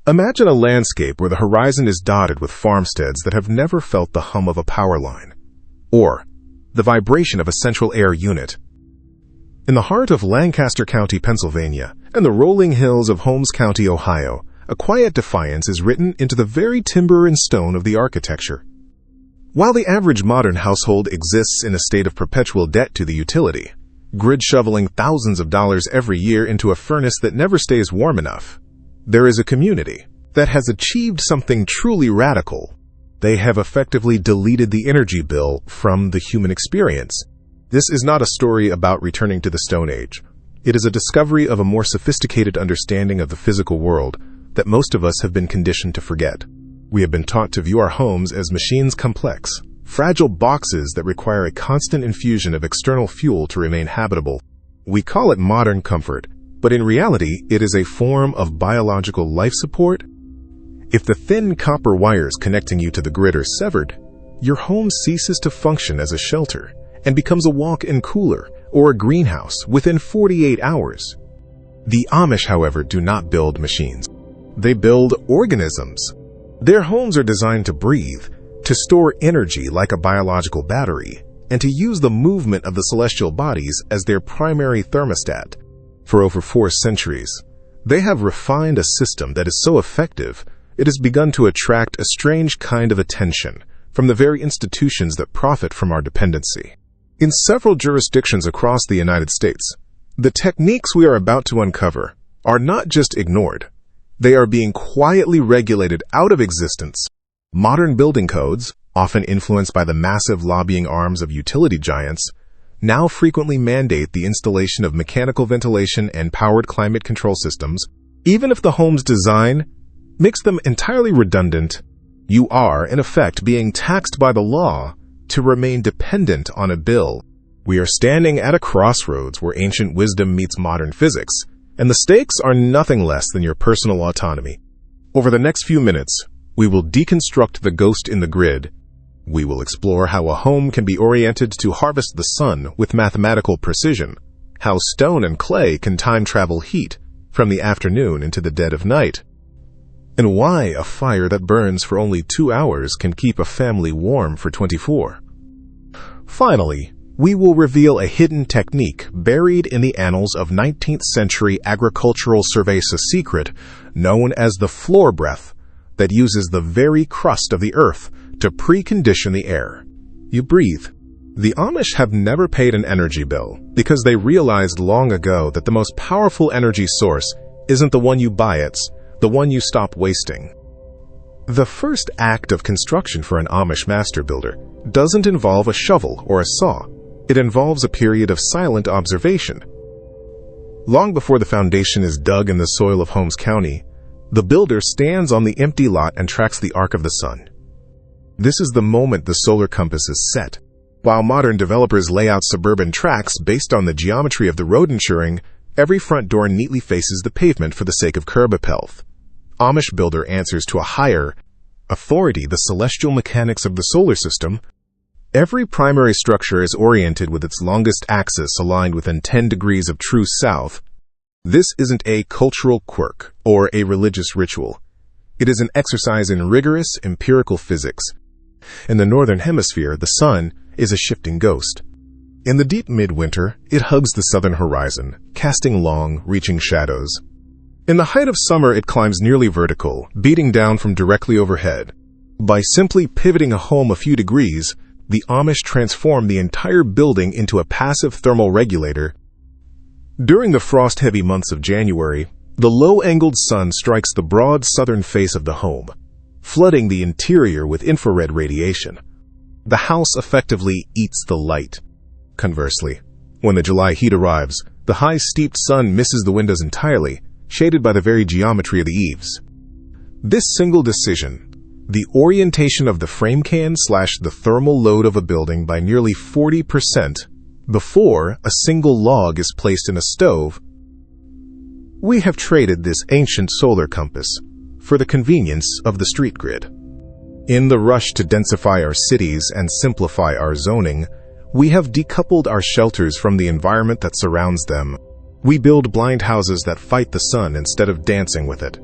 Imagine a landscape where the horizon is dotted with farmsteads that have never felt the hum of a power line, or the vibration of a central air unit. In the heart of Lancaster County, Pennsylvania, and the rolling hills of Holmes County, Ohio, a quiet defiance is written into the very timber and stone of the architecture. While the average modern household exists in a state of perpetual debt to the utility, grid shoveling thousands of dollars every year into a furnace that never stays warm enough, there is a community that has achieved something truly radical. They have effectively deleted the energy bill from the human experience. This is not a story about returning to the Stone Age. It is a discovery of a more sophisticated understanding of the physical world that most of us have been conditioned to forget. We have been taught to view our homes as machines complex, fragile boxes that require a constant infusion of external fuel to remain habitable. We call it modern comfort, but in reality, it is a form of biological life support. If the thin copper wires connecting you to the grid are severed, your home ceases to function as a shelter and becomes a walk-in cooler or a greenhouse within 48 hours. The Amish, however, do not build machines. They build organisms. Their homes are designed to breathe, to store energy like a biological battery, and to use the movement of the celestial bodies as their primary thermostat. For over 4 centuries, they have refined a system that is so effective, it has begun to attract a strange kind of attention from the very institutions that profit from our dependency. In several jurisdictions across the United States, the techniques we are about to uncover are not just ignored. They are being quietly regulated out of existence. Modern building codes, often influenced by the massive lobbying arms of utility giants, now frequently mandate the installation of mechanical ventilation and powered climate control systems. Even if the home's design makes them entirely redundant, you are, in effect, being taxed by the law to remain dependent on a bill. We are standing at a crossroads where ancient wisdom meets modern physics, and the stakes are nothing less than your personal autonomy. Over the next few minutes, we will deconstruct the ghost in the grid. We will explore how a home can be oriented to harvest the sun with mathematical precision, how stone and clay can time travel heat from the afternoon into the dead of night, and why a fire that burns for only 2 hours can keep a family warm for 24. Finally, we will reveal a hidden technique buried in the annals of 19th century agricultural cerveza secret known as the floor breath that uses the very crust of the earth to precondition the air you breathe. The Amish have never paid an energy bill because they realized long ago that the most powerful energy source isn't the one you buy, it's the one you stop wasting. The first act of construction for an Amish master builder doesn't involve a shovel or a saw. It involves a period of silent observation. Long before the foundation is dug in the soil of Holmes County, the builder stands on the empty lot and tracks the arc of the sun. This is the moment the solar compass is set. While modern developers lay out suburban tracks based on the geometry of the road, ensuring every front door neatly faces the pavement for the sake of curb appeal, Amish builder answers to a higher authority, the celestial mechanics of the solar system. Every primary structure is oriented with its longest axis aligned within 10 degrees of true south. This isn't a cultural quirk or a religious ritual. It is an exercise in rigorous empirical physics. In the northern hemisphere, the sun is a shifting ghost. In the deep midwinter, it hugs the southern horizon, casting long, reaching shadows. In the height of summer, it climbs nearly vertical, beating down from directly overhead. By simply pivoting a home a few degrees, the Amish transform the entire building into a passive thermal regulator. During the frost-heavy months of January, the low-angled sun strikes the broad southern face of the home, flooding the interior with infrared radiation. The house effectively eats the light. Conversely, when the July heat arrives, the high, steeped sun misses the windows entirely, shaded by the very geometry of the eaves. This single decision, the orientation of the frame can slash the thermal load of a building by nearly 40% before a single log is placed in a stove. We have traded this ancient solar compass for the convenience of the street grid. In the rush to densify our cities and simplify our zoning, we have decoupled our shelters from the environment that surrounds them. We build blind houses that fight the sun instead of dancing with it.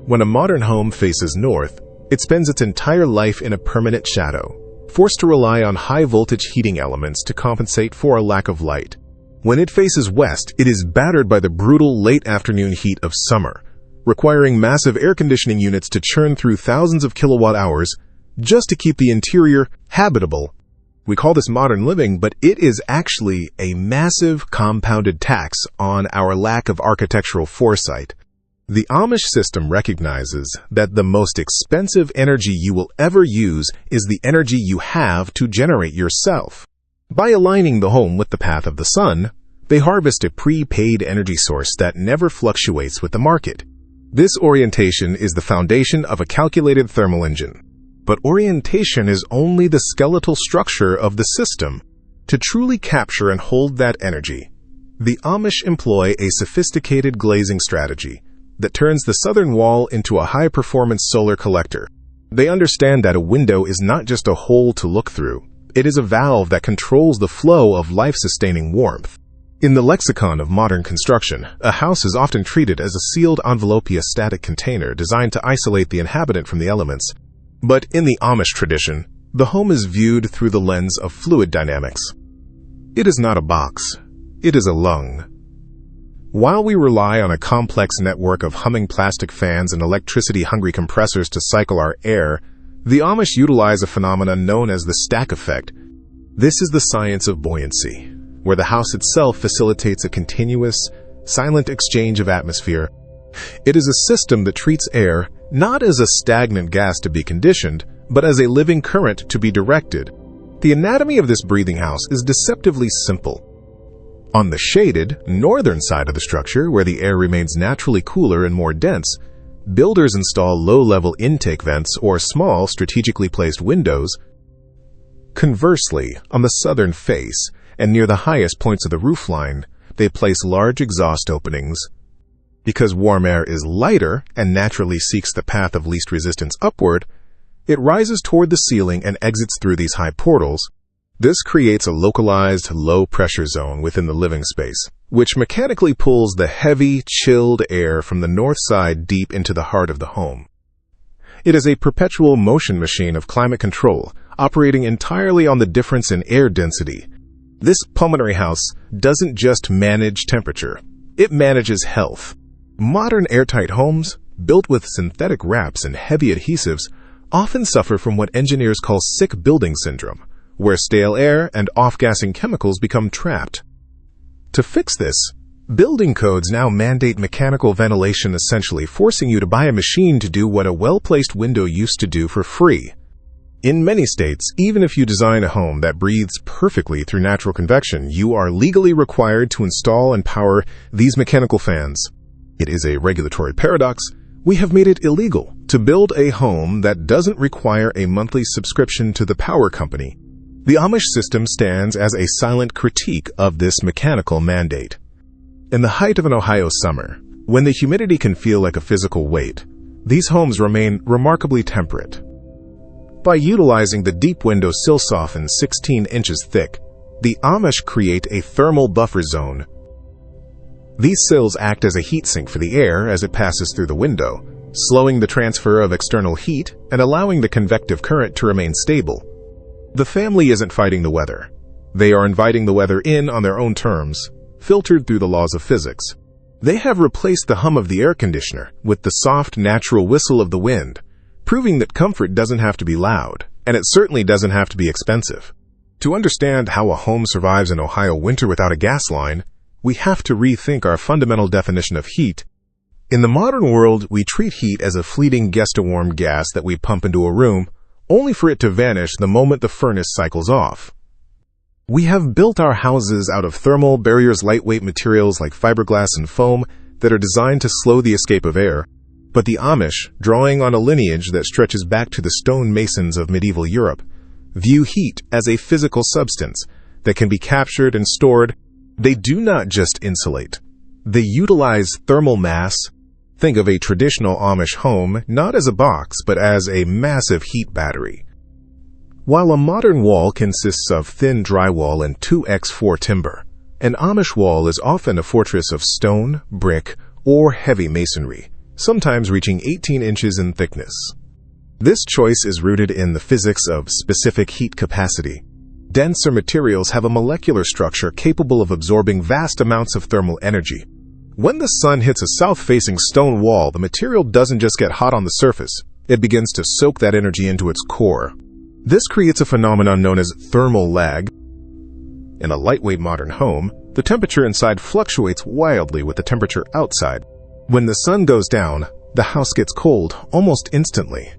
When a modern home faces north, it spends its entire life in a permanent shadow, forced to rely on high-voltage heating elements to compensate for a lack of light. When it faces west, it is battered by the brutal late-afternoon heat of summer, requiring massive air conditioning units to churn through thousands of kilowatt-hours just to keep the interior habitable. We call this modern living, but it is actually a massive compounded tax on our lack of architectural foresight. The Amish system recognizes that the most expensive energy you will ever use is the energy you have to generate yourself. By aligning the home with the path of the sun, they harvest a prepaid energy source that never fluctuates with the market. This orientation is the foundation of a calculated thermal engine. But orientation is only the skeletal structure of the system. To truly capture and hold that energy, the Amish employ a sophisticated glazing strategy that turns the southern wall into a high-performance solar collector. They understand that a window is not just a hole to look through. It is a valve that controls the flow of life-sustaining warmth. In the lexicon of modern construction, a house is often treated as a sealed envelope-static container designed to isolate the inhabitant from the elements. But in the Amish tradition, the home is viewed through the lens of fluid dynamics. It is not a box. It is a lung. While we rely on a complex network of humming plastic fans and electricity-hungry compressors to cycle our air, the Amish utilize a phenomenon known as the stack effect. This is the science of buoyancy, where the house itself facilitates a continuous, silent exchange of atmosphere. It is a system that treats air not as a stagnant gas to be conditioned, but as a living current to be directed. The anatomy of this breathing house is deceptively simple. On the shaded, northern side of the structure, where the air remains naturally cooler and more dense, builders install low-level intake vents or small, strategically placed windows. Conversely, on the southern face, and near the highest points of the roofline, they place large exhaust openings. Because warm air is lighter and naturally seeks the path of least resistance upward, it rises toward the ceiling and exits through these high portals. This creates a localized, low-pressure zone within the living space, which mechanically pulls the heavy, chilled air from the north side deep into the heart of the home. It is a perpetual motion machine of climate control, operating entirely on the difference in air density. This pulmonary house doesn't just manage temperature, it manages health. Modern airtight homes, built with synthetic wraps and heavy adhesives, often suffer from what engineers call sick building syndrome, where stale air and off-gassing chemicals become trapped. To fix this, building codes now mandate mechanical ventilation, essentially forcing you to buy a machine to do what a well-placed window used to do for free. In many states, even if you design a home that breathes perfectly through natural convection, you are legally required to install and power these mechanical fans. It is a regulatory paradox. We have made it illegal to build a home that doesn't require a monthly subscription to the power company. The Amish system stands as a silent critique of this mechanical mandate. In the height of an Ohio summer, when the humidity can feel like a physical weight, these homes remain remarkably temperate. By utilizing the deep window sill softened 16 inches thick, the Amish create a thermal buffer zone. These sills act as a heat sink for the air as it passes through the window, slowing the transfer of external heat and allowing the convective current to remain stable. The family isn't fighting the weather. They are inviting the weather in on their own terms, filtered through the laws of physics. They have replaced the hum of the air conditioner with the soft, natural whistle of the wind, proving that comfort doesn't have to be loud, and it certainly doesn't have to be expensive. To understand how a home survives an Ohio winter without a gas line, we have to rethink our fundamental definition of heat. In the modern world, we treat heat as a fleeting guest-warm gas that we pump into a room, only for it to vanish the moment the furnace cycles off. We have built our houses out of thermal barriers, lightweight materials like fiberglass and foam that are designed to slow the escape of air. But the Amish, drawing on a lineage that stretches back to the stone masons of medieval Europe, view heat as a physical substance that can be captured and stored. They do not just insulate. They utilize thermal mass. Think of a traditional Amish home not as a box, but as a massive heat battery. While a modern wall consists of thin drywall and 2x4 timber, an Amish wall is often a fortress of stone, brick, or heavy masonry, sometimes reaching 18 inches in thickness. This choice is rooted in the physics of specific heat capacity. Denser materials have a molecular structure capable of absorbing vast amounts of thermal energy. When the sun hits a south-facing stone wall, the material doesn't just get hot on the surface, it begins to soak that energy into its core. This creates a phenomenon known as thermal lag. In a lightweight modern home, the temperature inside fluctuates wildly with the temperature outside. When the sun goes down, the house gets cold almost instantly.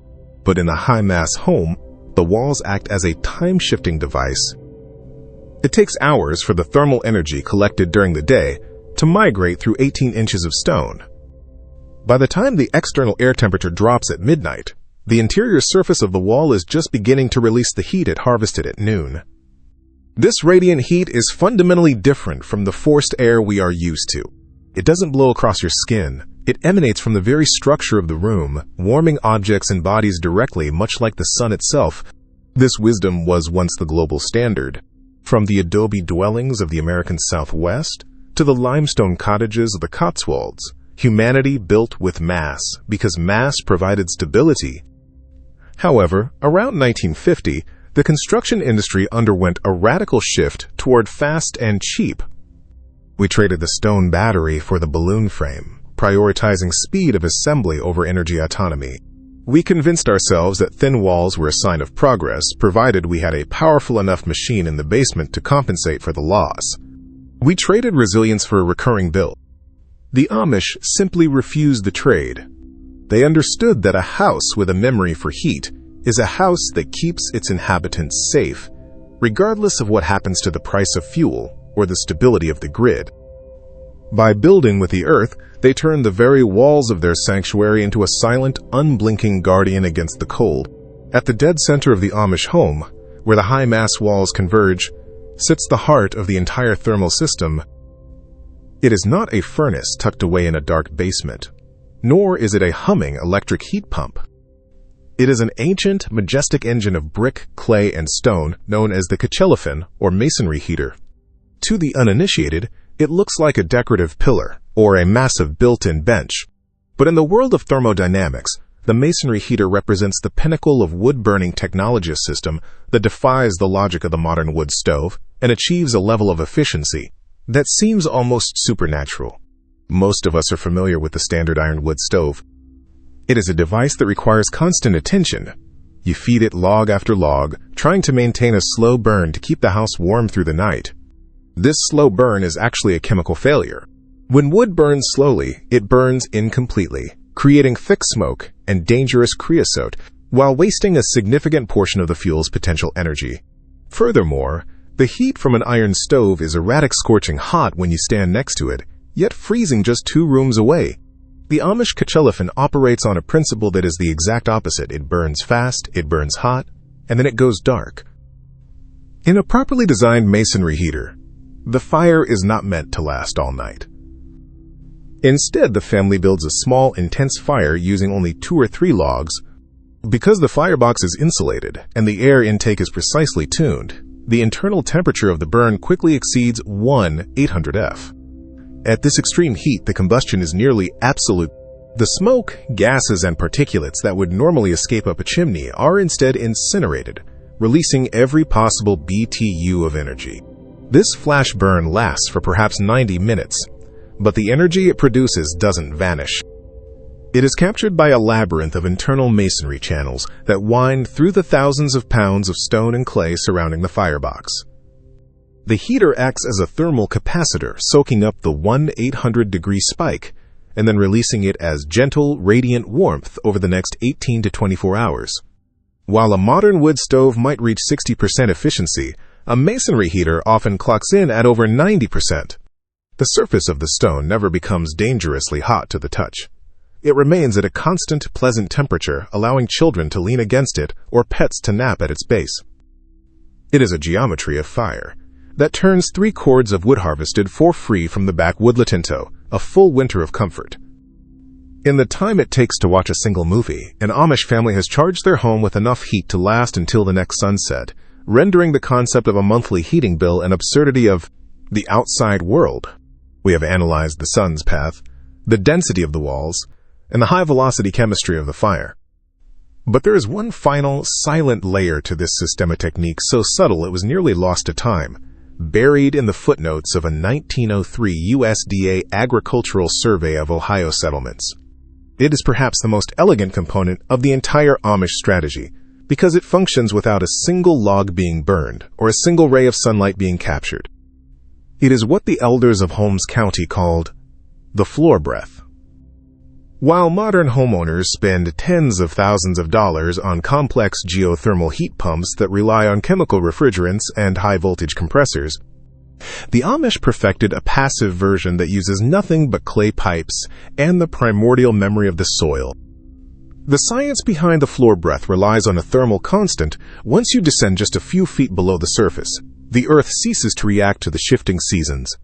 But in a high-mass home, the walls act as a time-shifting device. It takes hours for the thermal energy collected during the day to migrate through 18 inches of stone. By the time the external air temperature drops at midnight, the interior surface of the wall is just beginning to release the heat it harvested at noon. This radiant heat is fundamentally different from the forced air we are used to. It doesn't blow across your skin. It emanates from the very structure of the room, warming objects and bodies directly, much like the sun itself. This wisdom was once the global standard. From the adobe dwellings of the American Southwest to the limestone cottages of the Cotswolds, humanity built with mass because mass provided stability. However, around 1950, the construction industry underwent a radical shift toward fast and cheap. We traded the stone battery for the balloon frame, prioritizing speed of assembly over energy autonomy. We convinced ourselves that thin walls were a sign of progress, provided we had a powerful enough machine in the basement to compensate for the loss. We traded resilience for a recurring bill. The Amish simply refused the trade. They understood that a house with a memory for heat is a house that keeps its inhabitants safe, regardless of what happens to the price of fuel or the stability of the grid. By building with the earth, they turned the very walls of their sanctuary into a silent, unblinking guardian against the cold. At the dead center of the Amish home, where the high-mass walls converge, sits the heart of the entire thermal system. It is not a furnace tucked away in a dark basement, nor is it a humming electric heat pump. It is an ancient, majestic engine of brick, clay, and stone known as the Kachelofen, or masonry heater. To the uninitiated, it looks like a decorative pillar or a massive built-in bench. But in the world of thermodynamics, the masonry heater represents the pinnacle of wood-burning technology system that defies the logic of the modern wood stove and achieves a level of efficiency that seems almost supernatural. Most of us are familiar with the standard iron wood stove. It is a device that requires constant attention. You feed it log after log, trying to maintain a slow burn to keep the house warm through the night. This slow burn is actually a chemical failure. When wood burns slowly, it burns incompletely, creating thick smoke and dangerous creosote, while wasting a significant portion of the fuel's potential energy. Furthermore, the heat from an iron stove is erratic, scorching hot when you stand next to it, yet freezing just 2 rooms away. The Amish Kachelofen operates on a principle that is the exact opposite. It burns fast, it burns hot, and then it goes dark. In a properly designed masonry heater, the fire is not meant to last all night. Instead, the family builds a small, intense fire using only 2 or 3 logs. Because the firebox is insulated and the air intake is precisely tuned, the internal temperature of the burn quickly exceeds 800°F. At this extreme heat, the combustion is nearly absolute. The smoke, gases, and particulates that would normally escape up a chimney are instead incinerated, releasing every possible BTU of energy. This flash burn lasts for perhaps 90 minutes, but the energy it produces doesn't vanish. It is captured by a labyrinth of internal masonry channels that wind through the thousands of pounds of stone and clay surrounding the firebox. The heater acts as a thermal capacitor, soaking up the 800-degree spike and then releasing it as gentle, radiant warmth over the next 18 to 24 hours. While a modern wood stove might reach 60% efficiency, a masonry heater often clocks in at over 90%. The surface of the stone never becomes dangerously hot to the touch. It remains at a constant, pleasant temperature, allowing children to lean against it or pets to nap at its base. It is a geometry of fire that turns 3 cords of wood harvested for free from the backwood latinto, a full winter of comfort. In the time it takes to watch a single movie, an Amish family has charged their home with enough heat to last until the next sunset, rendering the concept of a monthly heating bill an absurdity of the outside world. We have analyzed the sun's path, the density of the walls, and the high-velocity chemistry of the fire. But there is one final, silent layer to this systemic technique so subtle it was nearly lost to time, buried in the footnotes of a 1903 USDA Agricultural Survey of Ohio settlements. It is perhaps the most elegant component of the entire Amish strategy, because it functions without a single log being burned or a single ray of sunlight being captured. It is what the elders of Holmes County called the floor breath. While modern homeowners spend tens of thousands of dollars on complex geothermal heat pumps that rely on chemical refrigerants and high-voltage compressors, the Amish perfected a passive version that uses nothing but clay pipes and the primordial memory of the soil. The science behind the floor breath relies on a thermal constant. Once you descend just a few feet below the surface, the Earth ceases to react to the shifting seasons.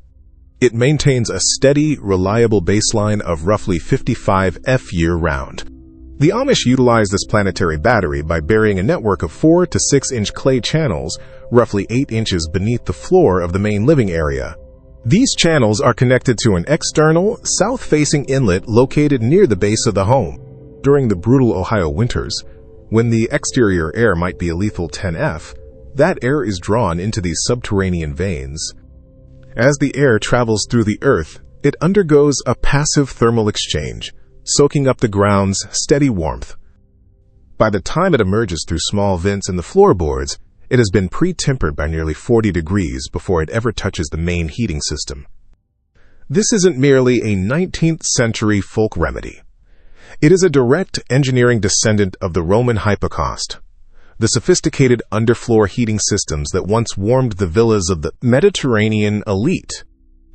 It maintains a steady, reliable baseline of roughly 55 F year-round. The Amish utilize this planetary battery by burying a network of 4 to 6-inch clay channels, roughly 8 inches beneath the floor of the main living area. These channels are connected to an external, south-facing inlet located near the base of the home. During the brutal Ohio winters, when the exterior air might be a lethal 10 F, that air is drawn into these subterranean veins. As the air travels through the earth, it undergoes a passive thermal exchange, soaking up the ground's steady warmth. By the time it emerges through small vents in the floorboards, it has been pre-tempered by nearly 40 degrees before it ever touches the main heating system. This isn't merely a 19th century folk remedy. It is a direct engineering descendant of the Roman hypocaust, the sophisticated underfloor heating systems that once warmed the villas of the Mediterranean elite.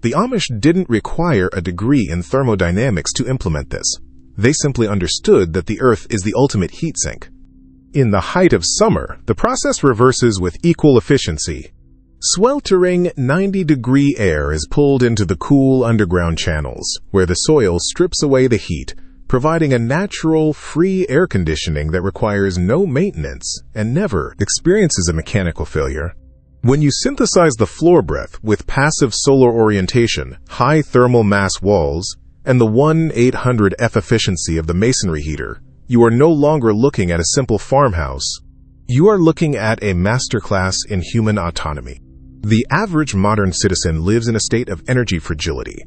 The Amish didn't require a degree in thermodynamics to implement this. They simply understood that the earth is the ultimate heat sink. In the height of summer, the process reverses with equal efficiency. Sweltering 90-degree air is pulled into the cool underground channels, where the soil strips away the heat, providing a natural, free air conditioning that requires no maintenance and never experiences a mechanical failure. When you synthesize the floor breath with passive solar orientation, high thermal mass walls, and the 1/800F efficiency of the masonry heater, you are no longer looking at a simple farmhouse. You are looking at a masterclass in human autonomy. The average modern citizen lives in a state of energy fragility,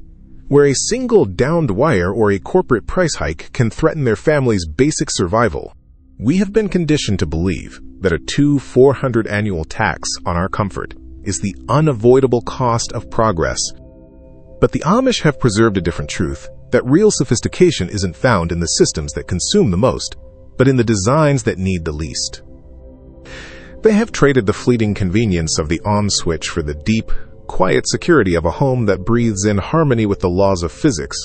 where a single downed wire or a corporate price hike can threaten their family's basic survival. We have been conditioned to believe that a 200-400 annual tax on our comfort is the unavoidable cost of progress. But the Amish have preserved a different truth, that real sophistication isn't found in the systems that consume the most, but in the designs that need the least. They have traded the fleeting convenience of the on switch for the deep, quiet security of a home that breathes in harmony with the laws of physics.